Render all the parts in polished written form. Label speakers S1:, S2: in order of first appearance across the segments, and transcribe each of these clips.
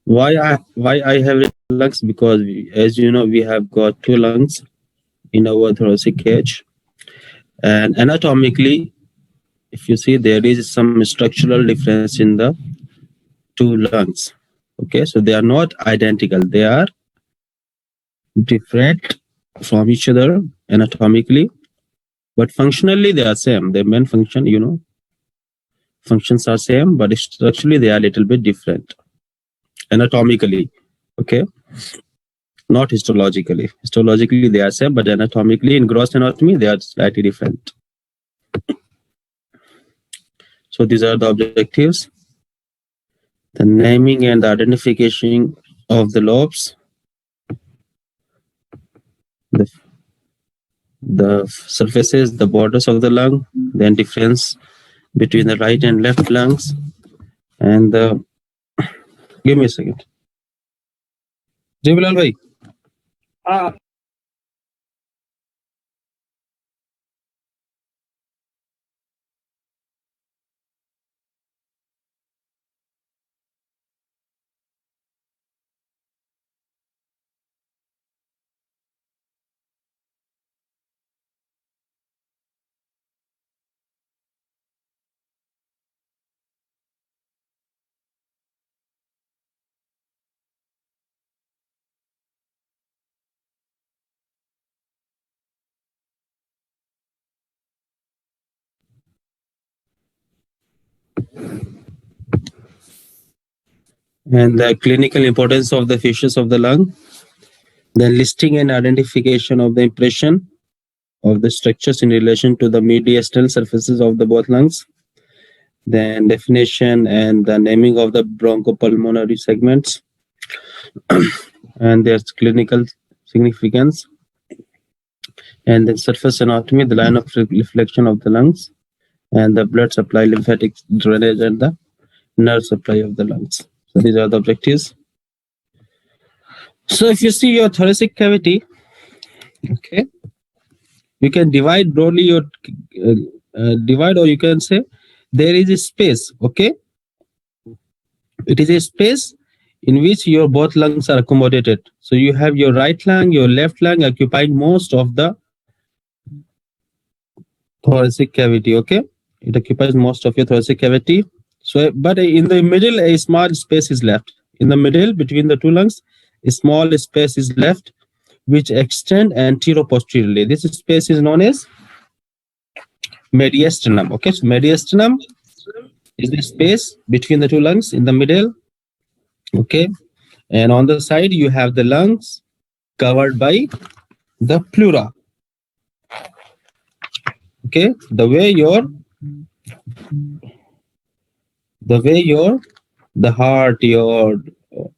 S1: Why I have lungs? Because as you know, we have got two lungs in our thoracic cage, and anatomically, if you see, there is some structural difference in the two lungs. Okay, so they are not identical; they are different from each other anatomically, but functionally they are same. The main function, functions are same, but structurally they are a little bit different anatomically. Okay, not histologically. Histologically they are same, but anatomically in gross anatomy they are slightly different. So these are the objectives: the naming and the identification of the lobes, the, the surfaces, the borders of the lung, then difference between the right and left lungs, and the. Give me a second. Jai Bilal bhai. And the clinical importance of the features of the lung, the listing and identification of the impression of the structures in relation to the mediastinal surfaces of the both lungs, then definition and the naming of the bronchopulmonary segments and their clinical significance, and the surface anatomy, the line of reflection of the lungs, and the blood supply, lymphatic drainage, and the nerve supply of the lungs. So these are the objectives. So if you see your thoracic cavity, okay, you can divide broadly your divide, or you can say there is a space. Okay, it is a space in which your both lungs are accommodated. So you have your right lung, your left lung occupying most of the thoracic cavity. Okay, it occupies most of your thoracic cavity. So, but in the middle, a small space is left. In the middle, between the two lungs, a small space is left, which extend anteroposteriorly. This space is known as mediastinum. Okay, so mediastinum is the space between the two lungs in the middle. Okay, and on the side you have the lungs covered by the pleura. Okay, the way your the heart, your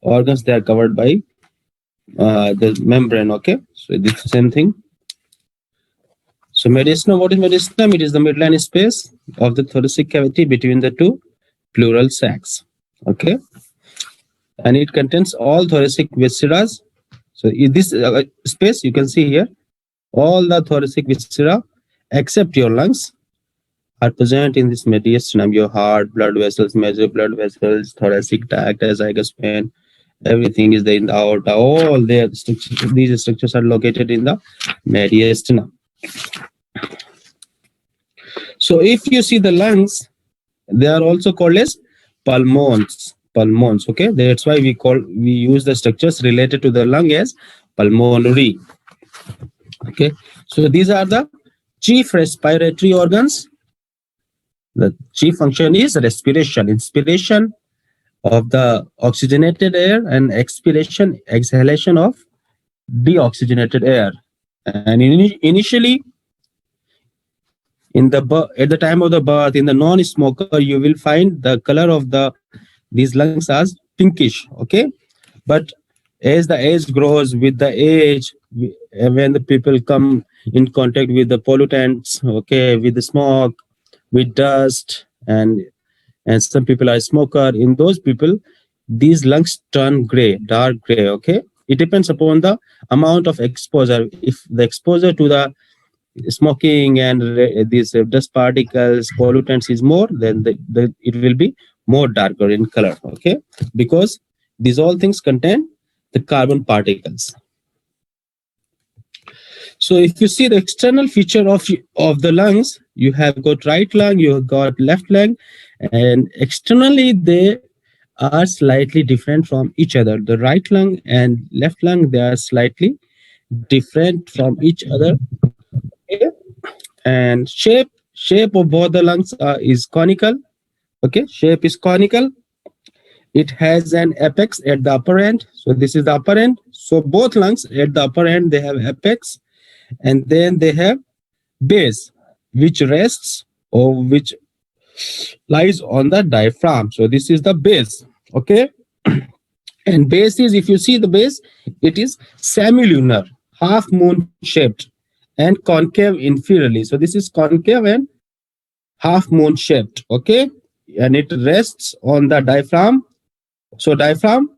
S1: organs, they are covered by the membrane. Okay, so this is the same thing. So mediastinum, what is mediastinum? It is the midline space of the thoracic cavity between the two pleural sacs. Okay, and it contains all thoracic viscera. So in this space, you can see here, all the thoracic viscera except your lungs are present in this mediastinum. Your heart, blood vessels, major blood vessels, thoracic tract, esophagus vein, everything is there in the aorta. All their structures, these structures are located in the mediastinum. So if you see the lungs, they are also called as pulmons. Pulmons. Okay, that's why we use the structures related to the lung as pulmonary. Okay, so these are the chief respiratory organs. The chief function is respiration, inspiration of the oxygenated air, and expiration, exhalation of deoxygenated air. And initially, at the time of the birth, in the non-smoker, you will find the color of these lungs as pinkish. Okay, but as the age grows, with the age, when the people come in contact with the pollutants, okay, with the smoke, with dust, and some people are smoker, in those people these lungs turn gray, dark gray. Okay, it depends upon the amount of exposure. If the exposure to the smoking and these dust particles, pollutants is more, then it will be more darker in color. Okay, because These all things contain the carbon particles. So if you see the external feature of the lungs, you have got right lung, you have got left lung, and externally they are slightly different from each other. The right lung and left lung, they are slightly different from each other. Okay? And shape of both the lungs is conical. Okay, shape is conical. It has an apex at the upper end. So this is the upper end. So both lungs at the upper end, they have apex, and then they have base, which rests or which lies on the diaphragm. So this is the base. Okay. And base is, if you see the base, it is semilunar, half moon shaped, and concave inferiorly. So this is concave and half moon shaped. Okay. And it rests on the diaphragm. So diaphragm,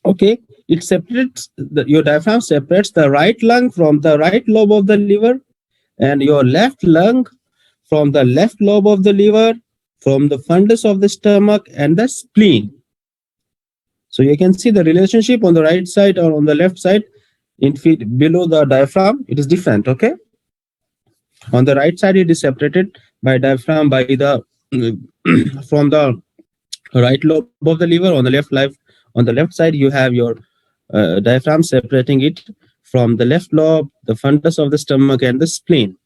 S1: okay, it separates, your diaphragm separates the right lung from the right lobe of the liver, and your left lung from the left lobe of the liver, from the fundus of the stomach and the spleen. So you can see the relationship on the right side or on the left side below the diaphragm, it is different, okay? On the right side, it is separated by diaphragm by the from the right lobe of the liver. On the left side, you have your diaphragm separating it from the left lobe, the fundus of the stomach, and the spleen.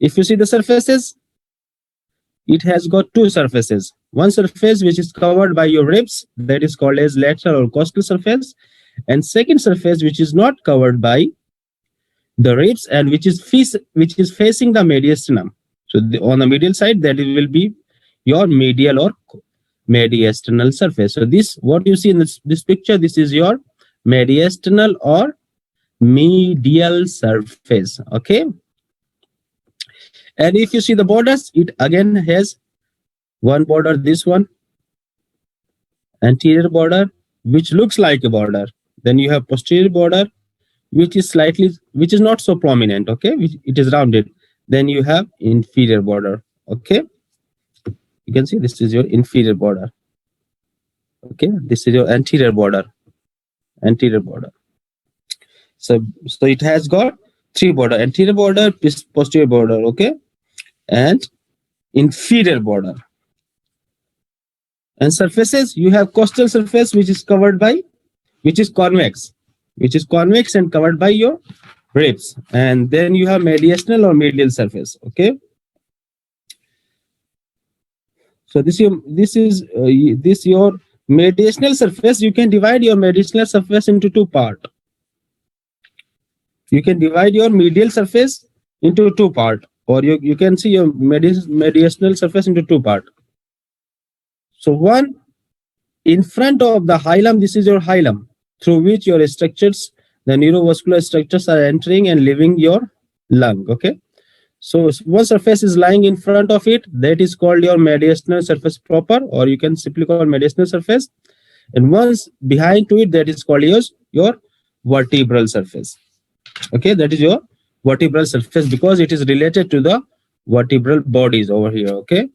S1: If you see the surfaces, it has got two surfaces. One surface which is covered by your ribs, that is called as lateral or costal surface, and second surface which is not covered by the ribs and which is facing the mediastinum. So on the medial side, that will be your medial or mediastinal surface. So this, what you see in this picture, this is your mediastinal or medial surface. Okay. And if you see the borders, it again has one border, this one, anterior border, which looks like a border. Then you have posterior border, which is not so prominent. Okay, it is rounded. Then you have inferior border. Okay, you can see this is your inferior border. Okay, this is your anterior border. So it has got three border: anterior border, posterior border. Okay, and inferior border. And surfaces, you have costal surface, which is convex and covered by your ribs. And then you have mediastinal or medial surface. Okay. So this is your mediastinal surface. You can divide your mediastinal surface into two parts. You can divide your medial surface into two parts, or you can see your mediastinal surface into two parts. So one, in front of the hilum, this is your hilum, through which your structures, the neurovascular structures, are entering and leaving your lung. Okay. So one surface is lying in front of it, that is called your mediastinal surface proper, or you can simply call mediastinal surface. And once behind to it, that is called your vertebral surface. Okay, that is your vertebral surface because it is related to the vertebral bodies over here. Okay.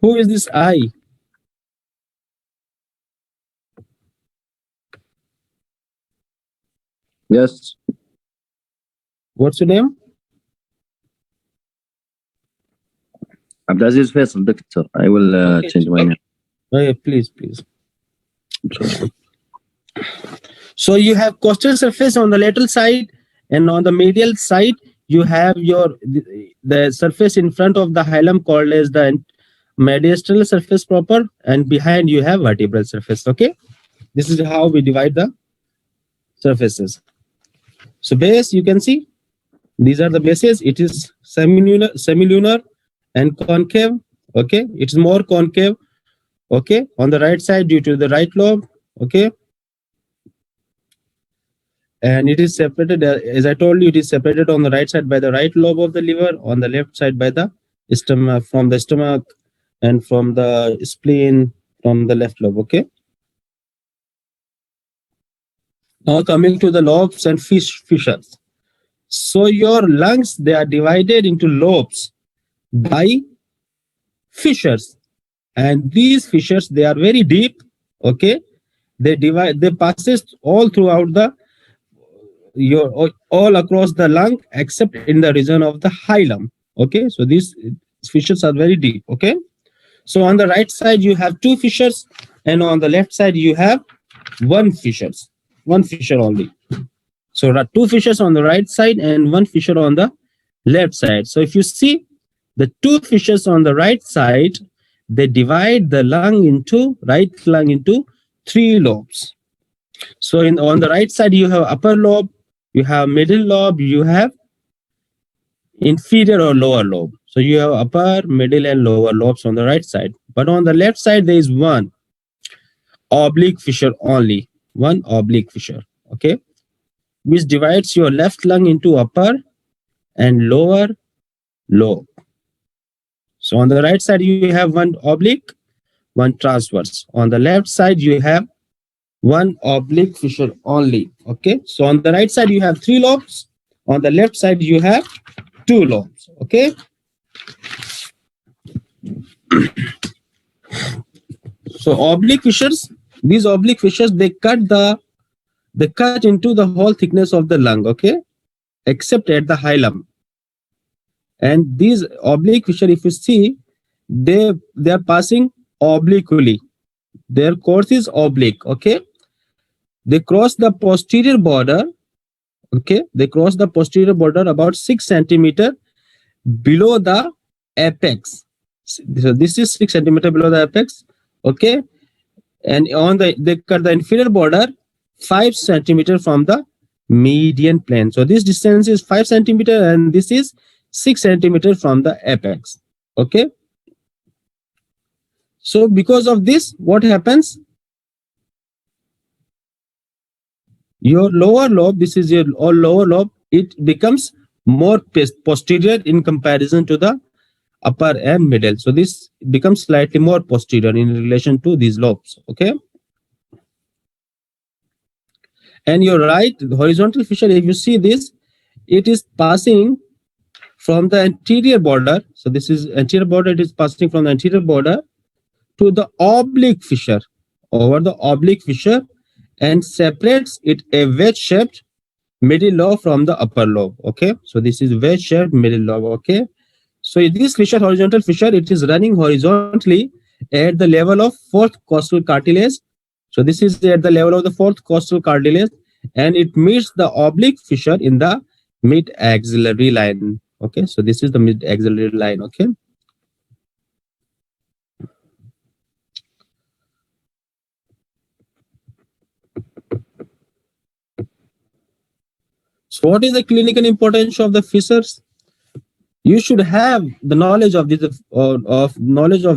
S1: Who is this I?
S2: Yes.
S1: What's your name?
S2: Abdulaziz Faisal, doctor. I will change my name.
S1: Oh, yeah, please. So you have costal surface on the lateral side, and on the medial side, you have the surface in front of the hilum called as the mediastinal surface proper, and behind you have vertebral surface. Okay, this is how we divide the surfaces. So base, you can see these are the bases. It is semilunar and concave. Okay, it is more concave. Okay, on the right side due to the right lobe. Okay, and it is separated, as I told you, it is separated on the right side by the right lobe of the liver, on the left side by the stomach, from the stomach, and from the spleen from the left lobe. Okay. Now coming to the lobes and fissures. So your lungs, they are divided into lobes by fissures, and these fissures, they are very deep. Okay, they passes all throughout the your all across the lung except in the region of the hilum. Okay, so these fissures are very deep. Okay, so on the right side you have two fissures, and on the left side you have one fissure only. So there are two fissures on the right side and one fissure on the left side. So if you see the two fissures on the right side, they divide the right lung into three lobes. So on the right side, you have upper lobe, you have middle lobe, you have inferior or lower lobe. So you have upper, middle, and lower lobes on the right side. But on the left side, there is one oblique fissure only, one oblique fissure, okay, which divides your left lung into upper and lower lobe. So on the right side, you have one oblique, one transverse. On the left side, you have one oblique fissure only. Okay, so on the right side, you have three lobes. On the left side, you have two lobes. Okay. So oblique fissures, these oblique fissures, they cut into the whole thickness of the lung. Okay, except at the hilum. And these oblique fissure, if you see, they are passing obliquely. Their course is oblique. Okay, they cross the posterior border. Okay, they cross the posterior border about 6 centimeter below the apex. So this is 6 centimeter below the apex. Okay, and they cut the inferior border 5 centimeter from the median plane. So this distance is 5 centimeter and this is 6 centimeter from the apex. Okay. So because of this, what happens? Your lower lobe, this is your lower lobe, it becomes more posterior in comparison to the upper and middle. So this becomes slightly more posterior in relation to these lobes. Okay. And your right horizontal fissure, if you see this, it is passing from the anterior border. So this is anterior border, it is passing from the anterior border to the oblique fissure, over the oblique fissure, and separates it a wedge-shaped middle lobe from the upper lobe. Okay, so this is wedge-shaped middle lobe. Okay, so this fissure, horizontal fissure, it is running horizontally at the level of fourth costal cartilage. So this is at the level of the fourth costal cartilage, and it meets the oblique fissure in the mid-axillary line. Okay, so this is the mid-axillary line. Okay. So what is the clinical importance of the fissures? You should have the knowledge of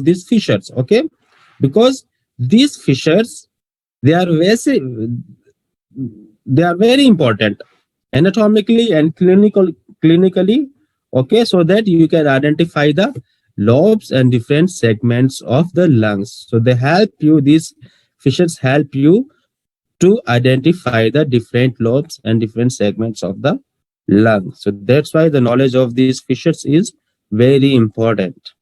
S1: these fissures. Okay, because these fissures, they are very important anatomically and clinically. Okay, so that you can identify the lobes and different segments of the lungs. So they help you, these fissures help you to identify the different lobes and different segments of the lung. So that's why the knowledge of these fissures is very important.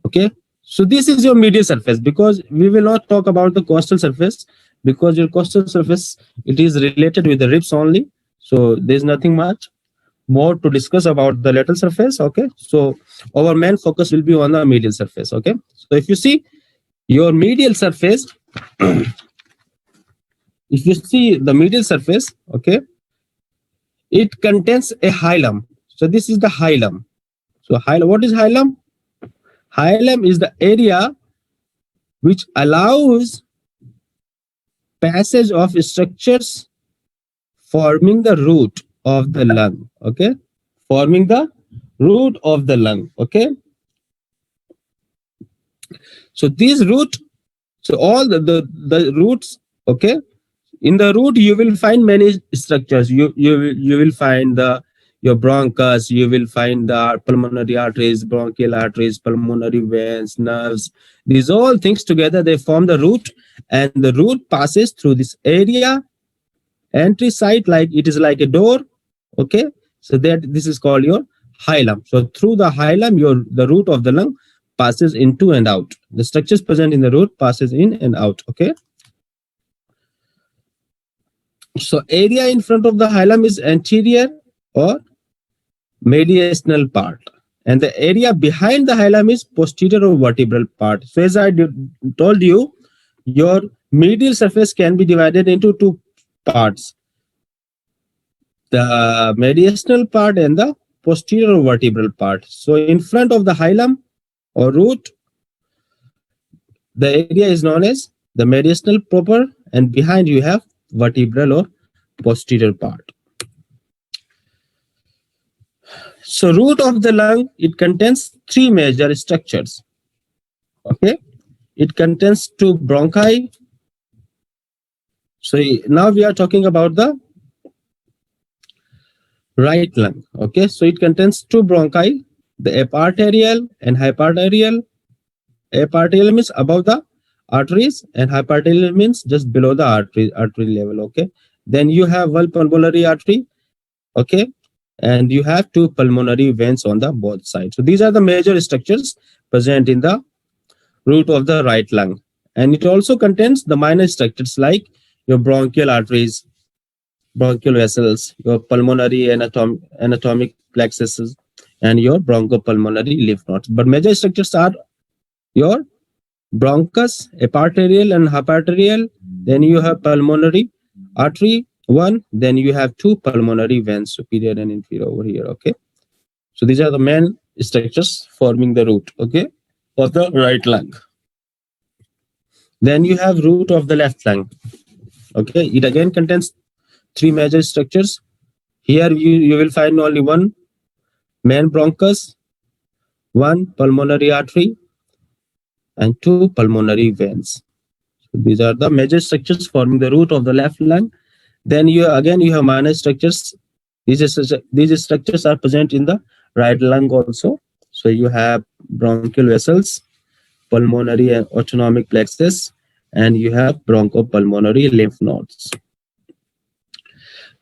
S1: Okay, so this is your medial surface, because we will not talk about the costal surface, because your costal surface, it is related with the ribs only. So there's nothing much more to discuss about the lateral surface. Okay, so our main focus will be on the medial surface. Okay, so if you see your medial surface, if you see the medial surface, okay, it contains a hilum. So this is the hilum. So hilum, what is hilum? Hilum is the area which allows passage of structures forming the root of the lung. Okay, forming the root of the lung. Okay, so this root, so all the roots. Okay, in the root you will find many structures. You will find your bronchus, you will find the pulmonary arteries, bronchial arteries, pulmonary veins, nerves. These all things together, they form the root, and the root passes through this area entry site, like it is like a door. Okay, so that this is called your hilum. So through the hilum, the root of the lung passes into and out. The structures present in the root passes in and out. Okay. So area in front of the hilum is anterior or mediastinal part, and the area behind the hilum is posterior or vertebral part. So as I told you, your medial surface can be divided into two parts: the mediastinal part and the posterior or vertebral part. So in front of the hilum or root, the area is known as the mediastinal proper, and behind you have vertebral or posterior part. So root of the lung, it contains three major structures. Okay, it contains two bronchi. So now we are talking about the right lung. Okay, so it contains two bronchi, the eparterial and hyperarterial. Eparterial means above the arteries, and hyperarterial means just below the artery level. Okay, then you have one pulmonary artery. Okay, and you have two pulmonary veins on the both sides. So these are the major structures present in the root of the right lung, and it also contains the minor structures like your bronchial arteries, bronchial vessels, your pulmonary anatomic plexuses, and your bronchopulmonary lymph nodes. But major structures are your bronchus, eparterial and hyperarterial. Then you have pulmonary artery one. Then you have two pulmonary veins, superior and inferior over here. Okay, so these are the main structures forming the root. Okay, of the right lung. Then you have root of the left lung. Okay, it again contains three major structures. Here you will find only one main bronchus, one pulmonary artery, and two pulmonary veins. So these are the major structures forming the root of the left lung. Then you have minor structures. These structures are present in the right lung also. So you have bronchial vessels, pulmonary and autonomic plexus, and you have bronchopulmonary lymph nodes.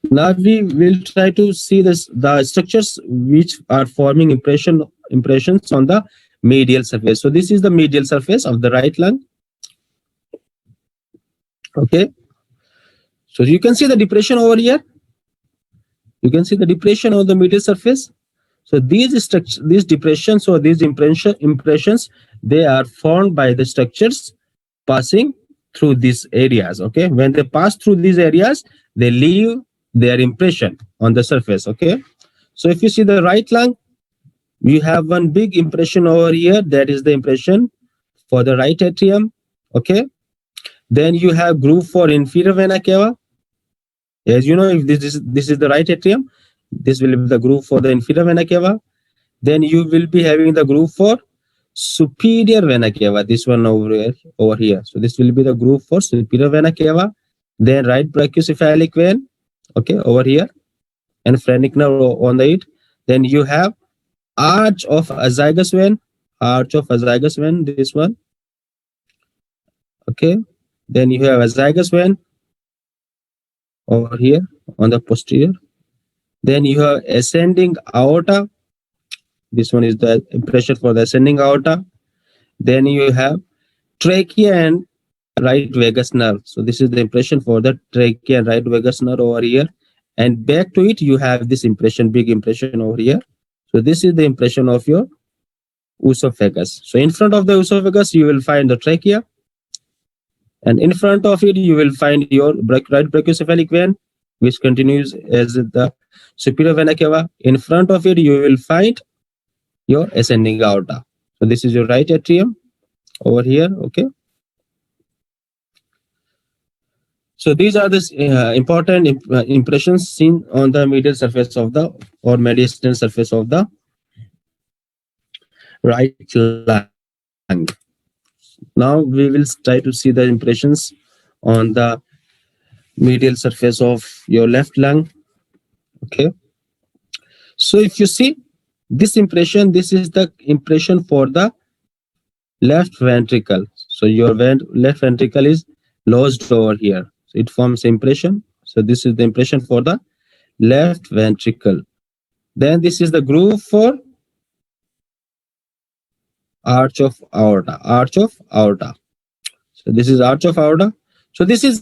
S1: Now we will try to see the structures which are forming impressions on the medial surface. So this is the medial surface of the right lung. Okay, so you can see the depression over here. You can see the depression of the medial surface. So these depressions or these impressions, they are formed by the structures passing through these areas. Okay, when they pass through these areas, they leave their impression on the surface. Okay, so if you see the right lung, you have one big impression over here. That is the impression for the right atrium. Okay, then you have groove for inferior vena cava. As you know, if this is the right atrium, this will be the groove for the inferior vena cava. Then you will be having the groove for superior vena cava. This one over here. So this will be the groove for superior vena cava. Then right brachiocephalic vein. Okay, over here, and phrenic nerve on the it. Then you have arch of azygous vein. Arch of azygous vein. This one. Okay. Then you have azygous vein over here on the posterior. Then you have ascending aorta. This one is the impression for the ascending aorta. Then you have trachea and right vagus nerve. So this is the impression for the trachea and right vagus nerve over here. And back to it, you have this impression, big impression over here. So this is the impression of your esophagus. So in front of the esophagus, you will find the trachea. And in front of it, you will find your right brachiocephalic vein, which continues as the superior vena cava. In front of it, you will find your ascending aorta. So this is your right atrium over here. Okay. So these are the important impressions seen on the medial surface of the or mediastinal surface of the right lung. Now we will try to see the impressions on the medial surface of your left lung. Okay. So if you see this impression, this is the impression for the left ventricle. So your left ventricle is lodged over here. So it forms impression. So this is the impression for the left ventricle. Then this is the groove for arch of aorta. Arch of aorta. So this is arch of aorta. So this is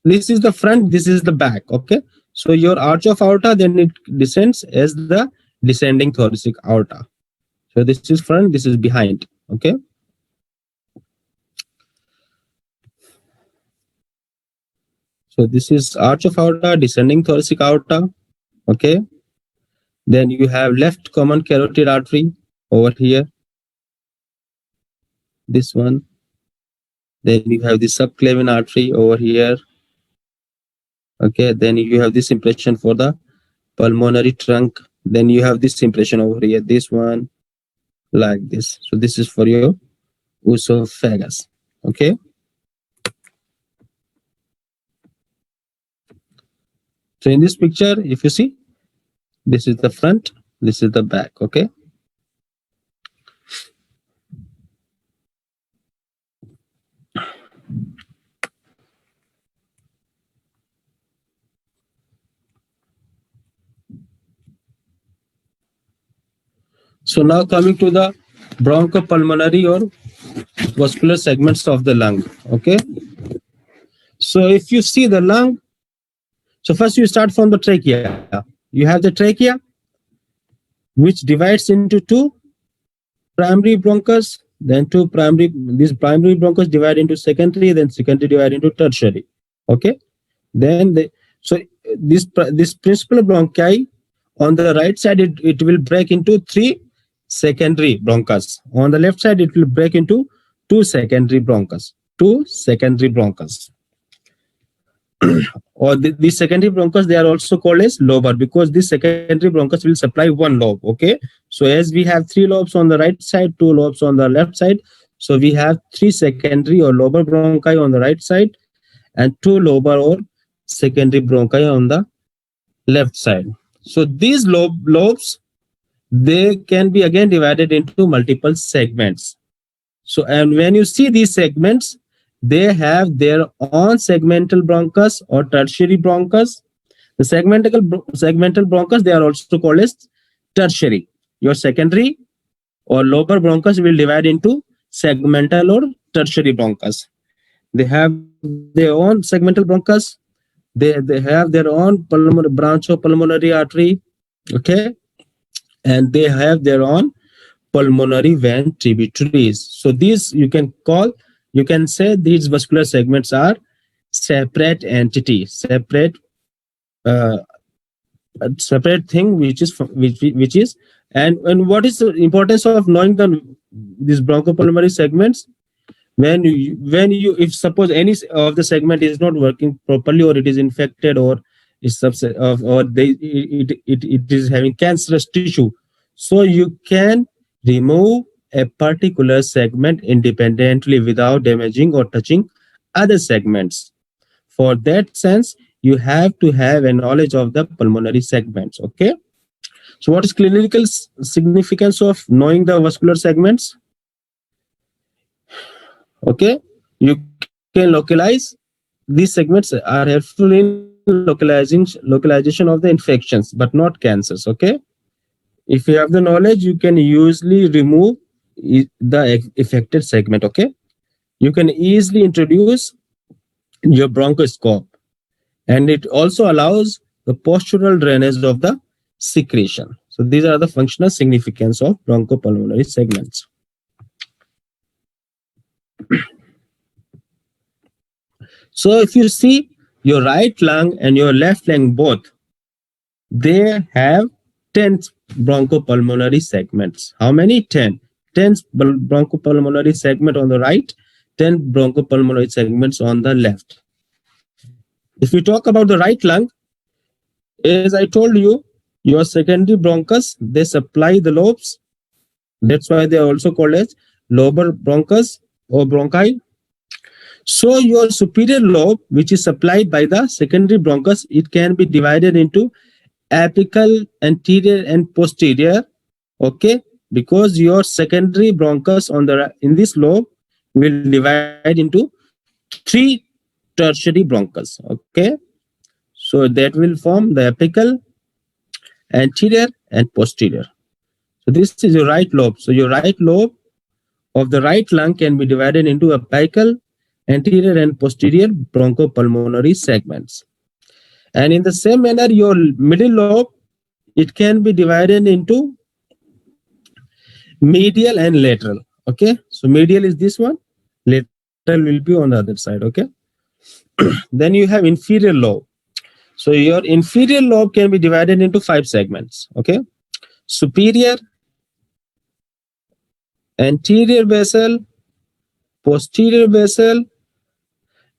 S1: the front, this is the back. Okay. So your arch of aorta, then it descends as the descending thoracic aorta. So this is front, this is behind. Okay. So this is arch of aorta, descending thoracic aorta. Okay. Then you have left common carotid artery over here. This one. Then you have the subclavian artery over here. Okay. Then you have this impression for the pulmonary trunk. Then you have this impression over here. This one, like this. So this is for your esophagus. Okay. So in this picture, if you see, this is the front, this is the back. Okay. So now coming to the bronchopulmonary or vascular segments of the lung. Okay. So if you see the lung, so first you start from the trachea. You have the trachea, which divides into two primary bronchus, then these primary bronchus divide into secondary, then secondary divide into tertiary. Okay. Then this principal bronchi on the right side, it will break into three secondary bronchus. On the left side, it will break into two secondary bronchus. Or these secondary bronchus, they are also called as lobar, because this secondary bronchus will supply one lobe. Okay. So as we have three lobes on the right side, two lobes on the left side. So we have three secondary or lobar bronchi on the right side and two lobar or secondary bronchi on the left side. So these lobes, they can be again divided into multiple segments. So, and when you see these segments, they have their own segmental bronchus or tertiary bronchus. The segmental bronchus, they are also called as tertiary. Your secondary or lobar bronchus will divide into segmental or tertiary bronchus. They have their own segmental bronchus. They have their own branch of pulmonary artery. Okay. And they have their own pulmonary vein tributaries. So these you can say these vascular segments are separate entities, separate thing, which is and what is the importance of knowing these bronchopulmonary segments? When you if suppose any of the segment is not working properly, or it is infected, or is subset of, or it is having cancerous tissue, so you can remove a particular segment independently without damaging or touching other segments. For that sense, you have to have a knowledge of the pulmonary segments. Okay. So what is clinical significance of knowing the vascular segments? Okay. You can localize. These segments are helpful in localization of the infections, but not cancers. Okay. If you have the knowledge, you can usually remove the affected segment. Okay. You can easily introduce your bronchoscope, and it also allows the postural drainage of the secretion. So these are the functional significance of bronchopulmonary segments. So if you see your right lung and your left lung both, they have 10 bronchopulmonary segments. How many? 10. 10 bronchopulmonary segment on the right, 10 bronchopulmonary segments on the left. If we talk about the right lung, as I told you, your secondary bronchus, they supply the lobes. That's why they are also called as lobar bronchus or bronchi. So your superior lobe, which is supplied by the secondary bronchus, it can be divided into apical, anterior, and posterior. Okay, because your secondary bronchus in this lobe will divide into three tertiary bronchus. Okay, So that will form the apical, anterior, and posterior. So this is your right lobe. So your right lobe of the right lung can be divided into apical, anterior, and posterior bronchopulmonary segments. And in the same manner, your middle lobe, it can be divided into medial and lateral. Okay, so medial is this one, lateral will be on the other side. Okay, then you have inferior lobe. So your inferior lobe can be divided into 5 segments. Okay, superior, anterior basal, posterior basal,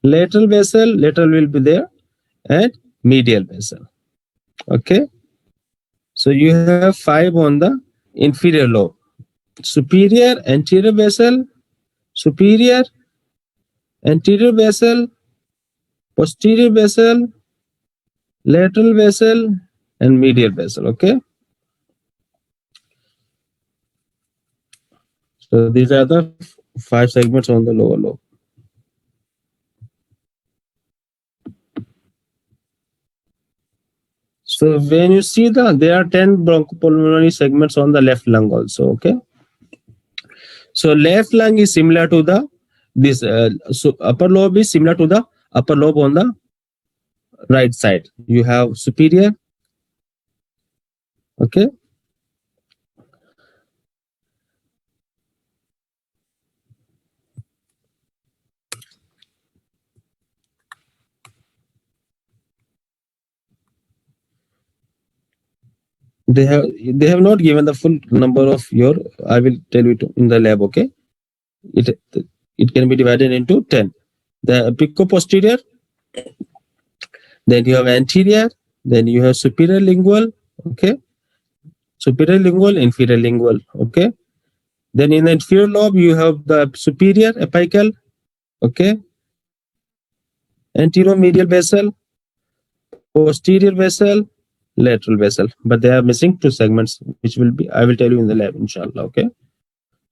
S1: lateral basal, lateral will be there, and medial basal. Okay, so you have 5 on the inferior lobe: superior, anterior basal, superior, anterior basal, posterior basal, lateral basal, and medial basal. Okay, so these are the 5 segments on the lower lobe. So when you see there are 10 bronchopulmonary segments on the left lung also. Okay, so left lung is similar to the so upper lobe is similar to the upper lobe on the right side. You have superior. Okay, they have not given the full number of your, I will tell you in the lab. Okay, it can be divided into 10. The apico-posterior, then you have anterior, then you have superior lingual. Okay, superior lingual, inferior lingual. Okay, then in the inferior lobe you have the superior apical. Okay, anteromedial basal, posterior basal, lateral basal, but they are missing 2 segments, which will be, I will tell you in the lab, inshallah. Okay,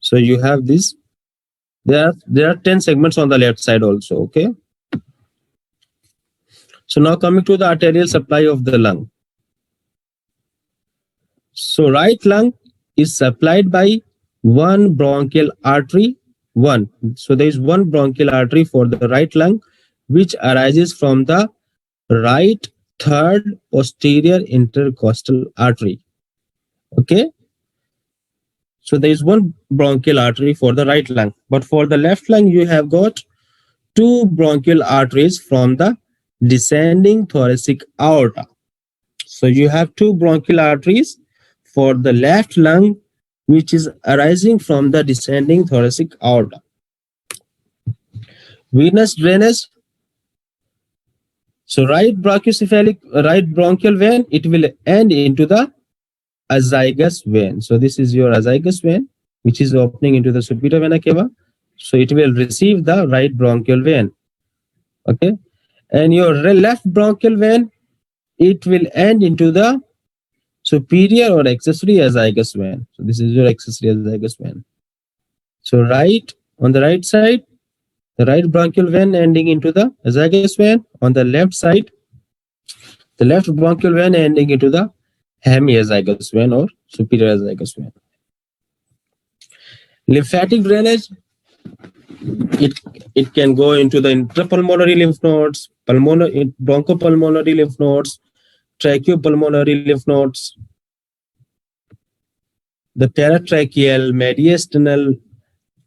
S1: so you have this. There are 10 segments on the left side also. Okay, so now coming to the arterial supply of the lung. So right lung is supplied by one bronchial artery. So there is one bronchial artery for the right lung, which arises from the right third posterior intercostal artery. Okay, so there is one bronchial artery for the right lung, but for the left lung you have got 2 bronchial arteries from the descending thoracic aorta. So you have 2 bronchial arteries for the left lung, which is arising from the descending thoracic aorta. Venous drainage. So right bronchial vein, it will end into the azygous vein. So this is your azygous vein, which is opening into the superior vena cava. So it will receive the right bronchial vein. Okay, and your left bronchial vein, it will end into the superior or accessory azygous vein. So this is your accessory azygous vein. So on the right side, the right bronchial vein ending into the azygous vein. On the left side, the left bronchial vein ending into the hemiazygous vein or superior azygous vein. Lymphatic drainage, it can go into the intrapulmonary lymph nodes, bronchopulmonary lymph nodes, tracheopulmonary lymph nodes, the paratracheal, mediastinal,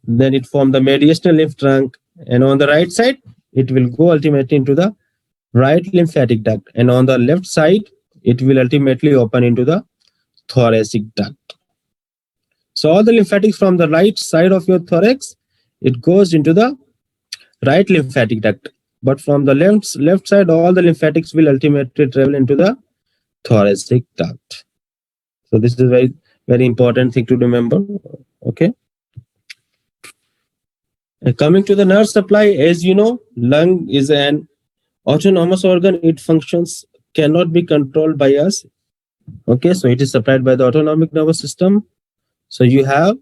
S1: then it forms the mediastinal lymph trunk, and on the right side, it will go ultimately into the right lymphatic duct, and on the left side, it will ultimately open into the thoracic duct. So all the lymphatics from the right side of your thorax, it goes into the right lymphatic duct, but from the left side, all the lymphatics will ultimately travel into the thoracic duct. So this is a very, very important thing to remember. Okay. And coming to the nerve supply, as you know, lung is an autonomous organ. Its functions cannot be controlled by us. Okay, so it is supplied by the autonomic nervous system. So you have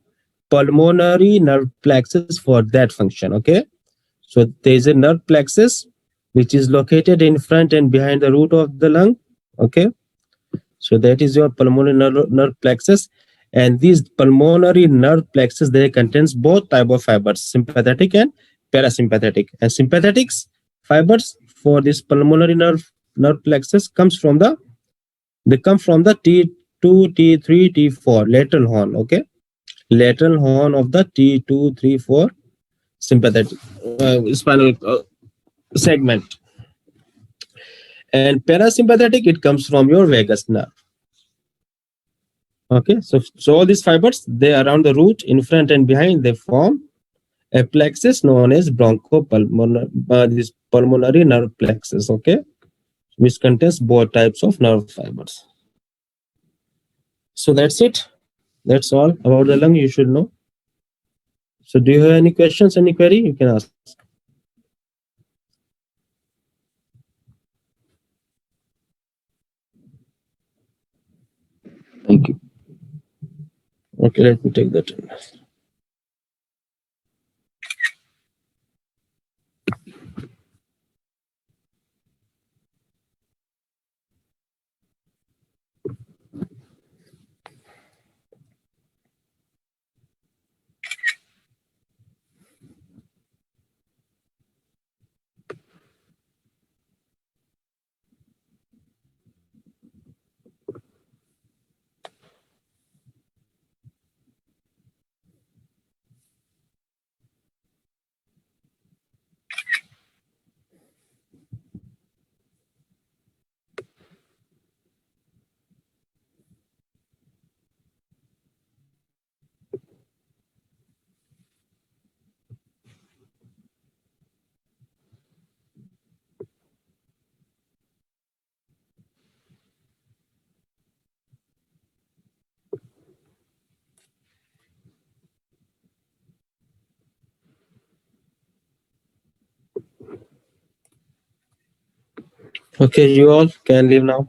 S1: pulmonary nerve plexus for that function. Okay, so there is a nerve plexus which is located in front and behind the root of the lung. Okay, so that is your pulmonary nerve plexus, and these pulmonary nerve plexus, they contains both type of fibers, sympathetic and parasympathetic. And sympathetics fibers for this pulmonary nerve plexus comes from the, they come from the T2, T3, T4 lateral horn. Okay, lateral horn of the T2, 3, 4 sympathetic spinal segment. And parasympathetic, it comes from your vagus nerve. Okay, so all these fibers, they are around the root, in front and behind, they form a plexus known as bronchopulmonary, this pulmonary nerve plexus. Okay, which contains both types of nerve fibers. So that's it. That's all about the lung you should know. So do you have any questions, any query? You can ask.
S2: Thank you.
S1: Okay, let me take that. Okay, you all can leave now.